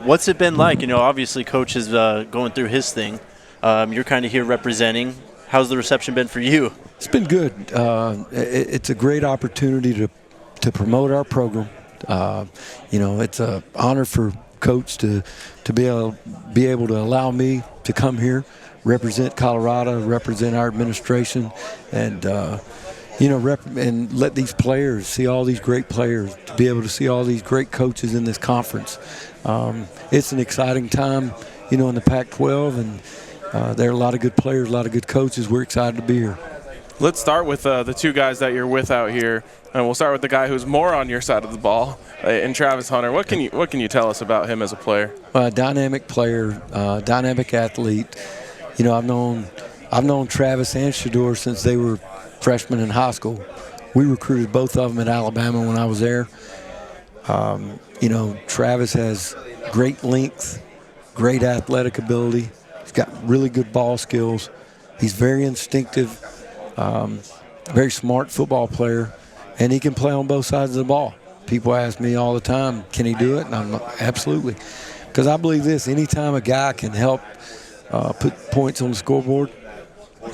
What's it been like? Obviously Coach is going through his thing. You're kind of here representing. How's the reception been for you? It's been good. It's a great opportunity to promote our program. It's an honor for Coach to be able to allow me to come here, represent Colorado, represent our administration, and and let these players see all these great players, to be able to see all these great coaches in this conference. It's an exciting time, in the Pac-12, and there are a lot of good players, a lot of good coaches. We're excited to be here. Let's start with the two guys that you're with out here, and we'll start with the guy who's more on your side of the ball, in Travis Hunter. What can you tell us about him as a player? Dynamic player, dynamic athlete. I've known Travis and Shedeur since they were freshmen in high school. We recruited both of them at Alabama when I was there. Travis has great length, great athletic ability. He's got really good ball skills. He's very instinctive, very smart football player, and he can play on both sides of the ball. People ask me all the time, can he do it? And I'm like, absolutely. Because I believe this, anytime a guy can help put points on the scoreboard,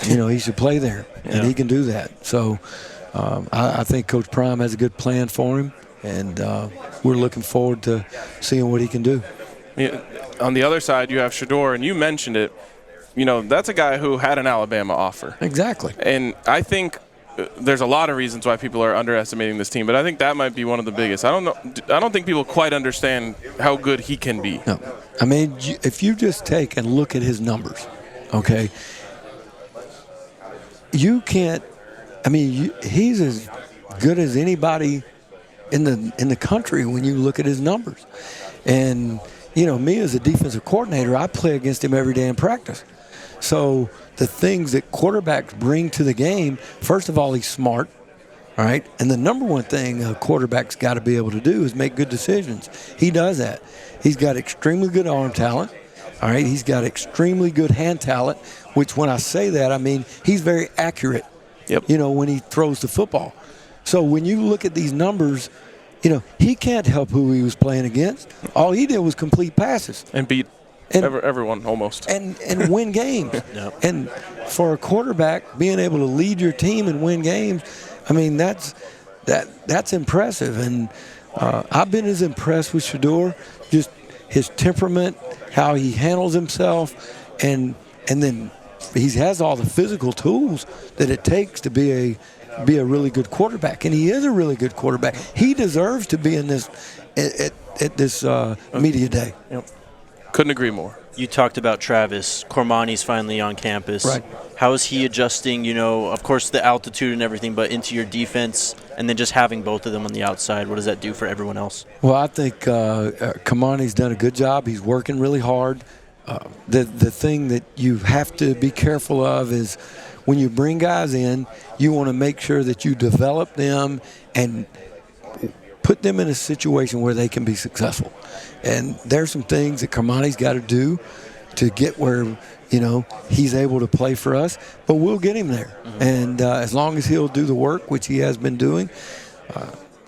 he should play there, and he can do that. So I think Coach Prime has a good plan for him, and we're looking forward to seeing what he can do. Yeah, on the other side, you have Shedeur, and you mentioned it. That's a guy who had an Alabama offer. Exactly. And I think there's a lot of reasons why people are underestimating this team, but I think that might be one of the biggest. I don't think people quite understand how good he can be. No. I mean, if you just take and look at his numbers, okay, you can't – I mean, he's as good as anybody in the country when you look at his numbers. And, me as a defensive coordinator, I play against him every day in practice. So the things that quarterbacks bring to the game, first of all, he's smart, all right? And the number one thing a quarterback's got to be able to do is make good decisions. He does that. He's got extremely good arm talent, all right? He's got extremely good hand talent, which when I say that, I mean he's very accurate, when he throws the football. So when you look at these numbers, he can't help who he was playing against. All he did was complete passes. And beat everyone almost. And win games. Yep. And for a quarterback, being able to lead your team and win games, I mean, that's impressive. And I've been as impressed with Shedeur, just his temperament, how he handles himself, and then he has all the physical tools that it takes to be a really good quarterback. And he is a really good quarterback. He deserves to be in this at this media day. Yep. Couldn't agree more. You talked about Travis. Cormani's finally on campus. Right. How is he adjusting, of course, the altitude and everything, but into your defense, and then just having both of them on the outside? What does that do for everyone else? Well, I think Cormani's done a good job. He's working really hard. The thing that you have to be careful of is when you bring guys in, you want to make sure that you develop them and put them in a situation where they can be successful. And there's some things that Cormani's got to do to get where, he's able to play for us. But we'll get him there. Mm-hmm. And as long as he'll do the work, which he has been doing,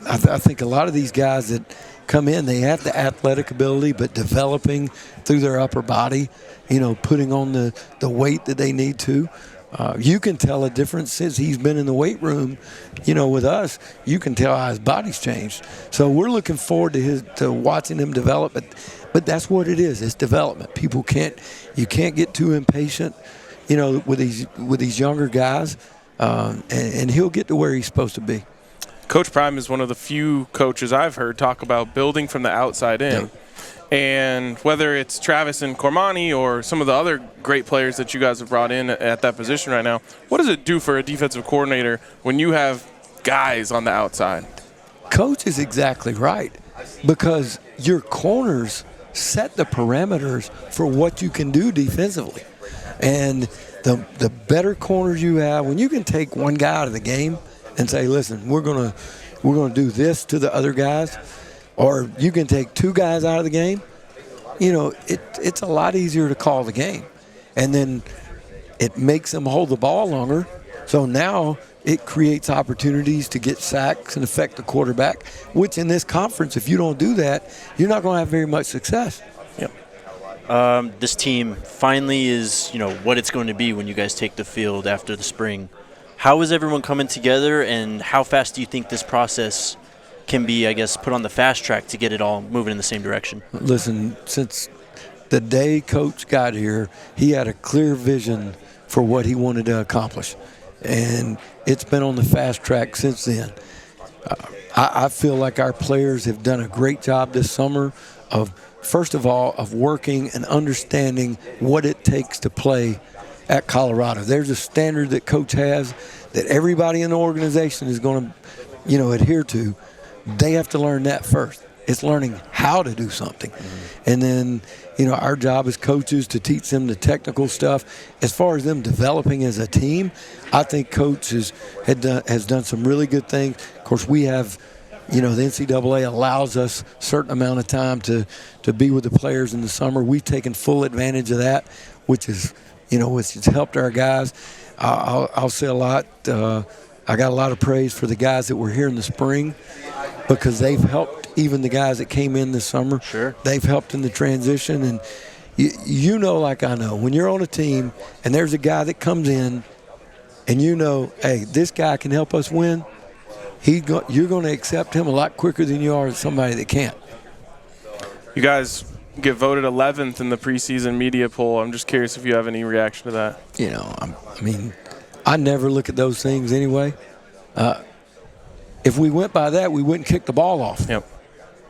I think a lot of these guys that come in, they have the athletic ability, but developing through their upper body, putting on the weight that they need to. You can tell a difference since he's been in the weight room, with us. You can tell how his body's changed. So we're looking forward to watching him develop. But that's what it is. It's development. You can't get too impatient, with these younger guys, and he'll get to where he's supposed to be. Coach Prime is one of the few coaches I've heard talk about building from the outside in. Yep. And whether it's Travis and Cormani or some of the other great players that you guys have brought in at that position right now, what does it do for a defensive coordinator when you have guys on the outside? Coach is exactly right, because your corners set the parameters for what you can do defensively. And the better corners you have, when you can take one guy out of the game and say, listen, we're gonna do this to the other guys, or you can take two guys out of the game, it's a lot easier to call the game. And then it makes them hold the ball longer. So now it creates opportunities to get sacks and affect the quarterback, which in this conference, if you don't do that, you're not going to have very much success. Yep. This team finally is, what it's going to be when you guys take the field after the spring. How is everyone coming together, and how fast do you think this process can be, I guess, put on the fast track to get it all moving in the same direction? Listen, since the day Coach got here, he had a clear vision for what he wanted to accomplish, and it's been on the fast track since then. I feel like our players have done a great job this summer of, first of all, of working and understanding what it takes to play at Colorado. There's a standard that Coach has that everybody in the organization is going to, adhere to. They have to learn that first. It's learning how to do something. And then, our job as coaches to teach them the technical stuff. As far as them developing as a team, I think Coach has done some really good things. Of course, we have, the NCAA allows us a certain amount of time to be with the players in the summer. We've taken full advantage of that, which has helped our guys. I'll say a lot. I got a lot of praise for the guys that were here in the spring, because they've helped even the guys that came in this summer. Sure. They've helped in the transition. And like I know, when you're on a team and there's a guy that comes in and hey, this guy can help us win, you're going to accept him a lot quicker than you are somebody that can't. You guys get voted 11th in the preseason media poll. I'm just curious if you have any reaction to that. I never look at those things anyway. If we went by that, we wouldn't kick the ball off. Yep.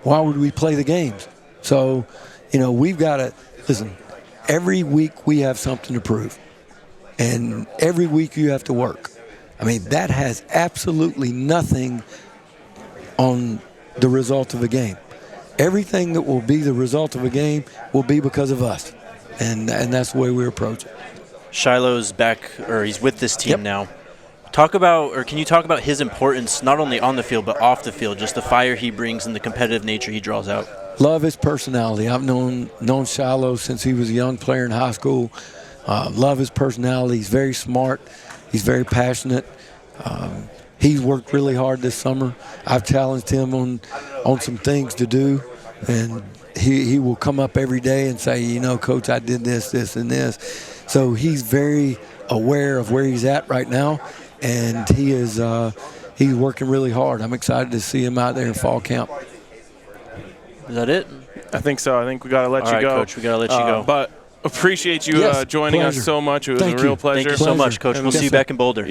Why would we play the games? So, we've got to – listen, every week we have something to prove. And every week you have to work. That has absolutely nothing on the result of a game. Everything that will be the result of a game will be because of us. And that's the way we approach it. Shiloh's back, or he's with this team now. Can you talk about his importance, not only on the field but off the field, just the fire he brings and the competitive nature he draws out? Love his personality. I've known Shiloh since he was a young player in high school. Love his personality. He's very smart. He's very passionate. He's worked really hard this summer. I've challenged him on some things to do, and he will come up every day and say, Coach, I did this, this, and this. So he's very aware of where he's at right now, and he's working really hard. I'm excited to see him out there in fall camp. Is that it? I think so. I think we got to let you go. Coach, we got to let you go. But appreciate you joining us so much. It was a real pleasure. Thank you so much, Coach. We'll see you back in Boulder.